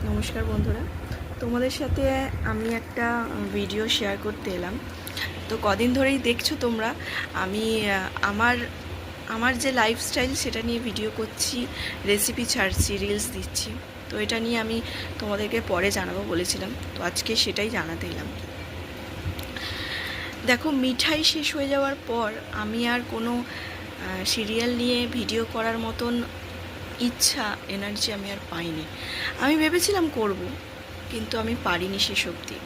নমস্কার বন্ধুরা, তোমাদের সাথে আমি একটা ভিডিও শেয়ার করতে এলাম। তো কদিন ধরেই দেখছো তোমরা আমি আমার আমার যে লাইফস্টাইল সেটা নিয়ে ভিডিও করছি, রেসিপি ছাড়ছি, রিলস দিচ্ছি। তো এটা নিয়ে আমি তোমাদেরকে পরে জানাবো বলেছিলাম, তো আজকে সেটাই জানাতে এলাম। দেখো, মিঠাই শেষ হয়ে যাওয়ার পর আমি আর কোনো সিরিয়াল নিয়ে ভিডিও করার মতন ইচ্ছা, এনার্জি আমি আর পাইনি। আমি ভেবেছিলাম করব, কিন্তু আমি পারিনি শেষ অবধি।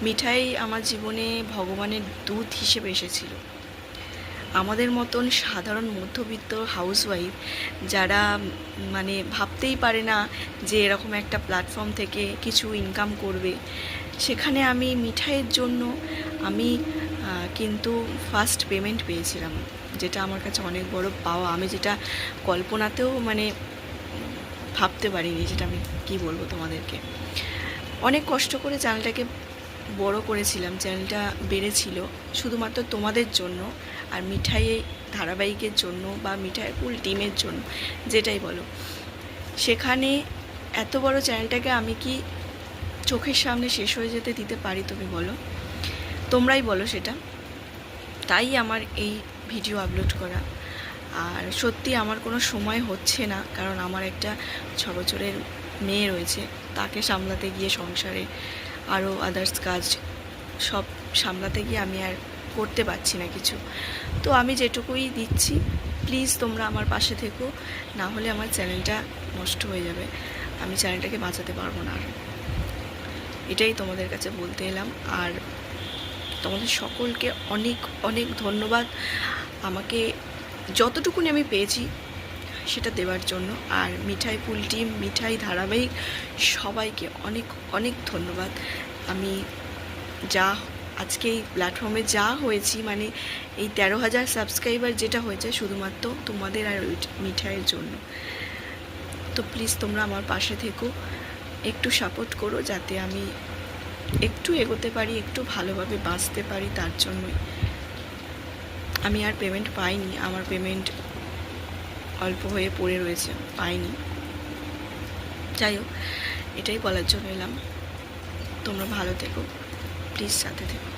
মিঠাই আমার জীবনে ভগবানের দূত হিসেবে এসেছিল। আমাদের মতন সাধারণ মধ্যবিত্ত হাউসওয়াইফ যারা মানে ভাবতেই পারে না যে এরকম একটা প্ল্যাটফর্ম থেকে কিছু ইনকাম করবে, সেখানে আমি মিঠাইয়ের জন্য আমি কিন্তু ফার্স্ট পেমেন্ট পেয়েছিলাম, যেটা আমার কাছে অনেক বড় পাওয়া। আমি যেটা কল্পনাতেও ভাবতে পারিনি, যেটা আমি কি বলবো তোমাদেরকে। অনেক কষ্ট করে চ্যানেলটাকে বড় করেছিলাম, চ্যানেলটা বেড়েছিল শুধুমাত্র তোমাদের জন্য আর মিঠাই ধারাবাহিকের জন্য বা মিঠাই ফুল টিমের জন্য, যেটাই বলো। সেখানে এত বড় চ্যানেলটাকে আমি কি চোখের সামনে শেষ হয়ে যেতে দিতে পারি? তুমি বলো, তোমরাই বলো সেটা। তাই আমার এই ভিডিও আপলোড করা। আর সত্যি আমার কোনো সময় হচ্ছে না, কারণ আমার একটা 6 বছরের মেয়ে রয়েছে, তাকে সামলাতে গিয়ে সংসারে আরও আদার্স কাজ সব সামলাতে গিয়ে আমি আর করতে পারছি না কিছু। তো আমি যেটুকুই দিচ্ছি, প্লিজ তোমরা আমার পাশে থেকো, না হলে আমার চ্যানেলটা নষ্ট হয়ে যাবে, আমি চ্যানেলটাকে বাঁচাতে পারবো না আর। এটাই তোমাদের কাছে বলতে এলাম। আর তোমাদের সকলকে অনেক অনেক ধন্যবাদ আমাকে যতটুকুনি আমি পেয়েছি সেটা দেওয়ার জন্য। আর মিঠাই ফুল টিম, মিঠাই ধারাবাহিক সবাইকে অনেক অনেক ধন্যবাদ। আমি যা আজকে এই প্ল্যাটফর্মে যা হয়েছি, মানে এই 13,000 সাবস্ক্রাইবার যেটা হয়েছে, শুধুমাত্র তোমাদের আর মিঠাইয়ের জন্য। তো প্লিজ তোমরা আমার পাশে থেকো, একটু সাপোর্ট করো, যাতে আমি একটু এগোতে পারি, একটু ভালোভাবে বাঁচতে পারি। তার জন্যই আমি আর পেমেন্ট পাইনি, আমার পেমেন্ট অল্প হয়ে পড়ে রয়েছে, পাইনি। যাই হোক, এটাই বলার জন্য এলাম। তোমরা ভালো থেকো, প্লিজ সাথে থেকো।